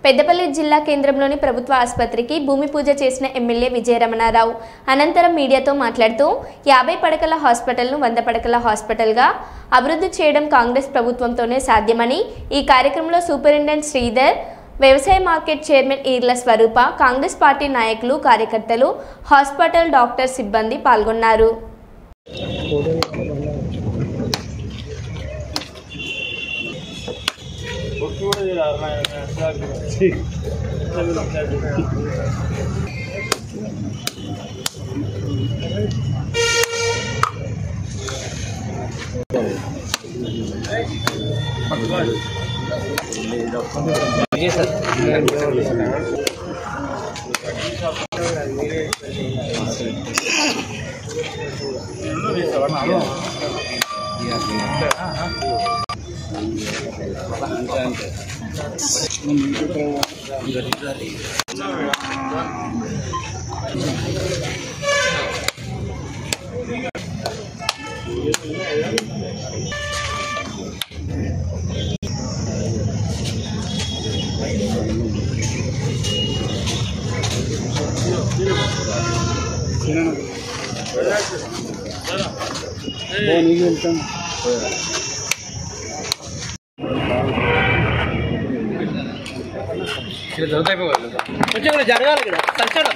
పెద్దపల్లి జిల్లా కేంద్రంలోని ప్రభుత్వ ఆసుపత్రికి భూమి పూజ చేసిన ఎమ్మెల్యే విజయరమణారావు అనంతరం మీడియాతో మాట్లాడుతూ 50 పడకల హాస్పిటల్ను 100 పడకల హాస్పిటల్గా అభివృద్ధి చేయడం కాంగ్రెస్ ప్రభుత్వంతోనే సాధ్యమని ఈ కార్యక్రమంలో సూపరింటెండెంట్ శ్రీధర్, వ్యవసాయ మార్కెట్ చైర్మన్ ఈర్ల స్వరూప, కాంగ్రెస్ పార్టీ నాయకులు, కార్యకర్తలు, హాస్పిటల్ డాక్టర్ సిబ్బంది పాల్గొన్నారు. జరగాలి కదా తక్షణ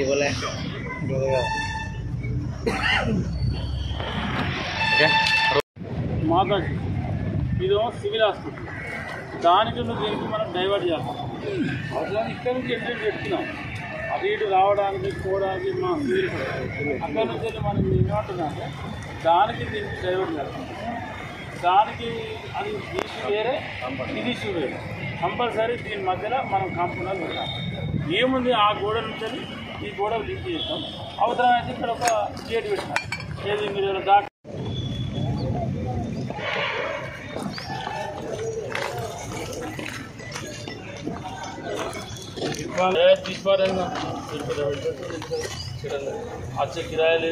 ఇవ్వలే మాతాజీ ఇదేమో సివిల్ హాస్పిటల్, దానికి దీనికి మనం డైవర్ట్ చేస్తాం. అసలు ఇక్కడ నుంచి ఎంట్రీ పెట్టుకున్నాం, అది ఇటు రావడానికి పోవడానికి మా సివిల్ అక్కడ నుంచి మనం ఏమంటున్నామంటే దానికి దీనికి డైవర్ట్ చేస్తాం. దానికి అది ఇష్యూ వేరే, ఇది ఇష్యూ వేరే. కంపల్సరీ దీని మధ్యలో మనం కాంపౌండ్ పెట్టాం. ఏముంది ఆ గోడ నుంచి ఈ గోడ లింక్ చేస్తాం. అవసరమైతే ఇక్కడ ఒక గేట్ పెట్టాం. ఏది మీరు దాటి తీసుకోవాలన్నా अच्छा किराया ले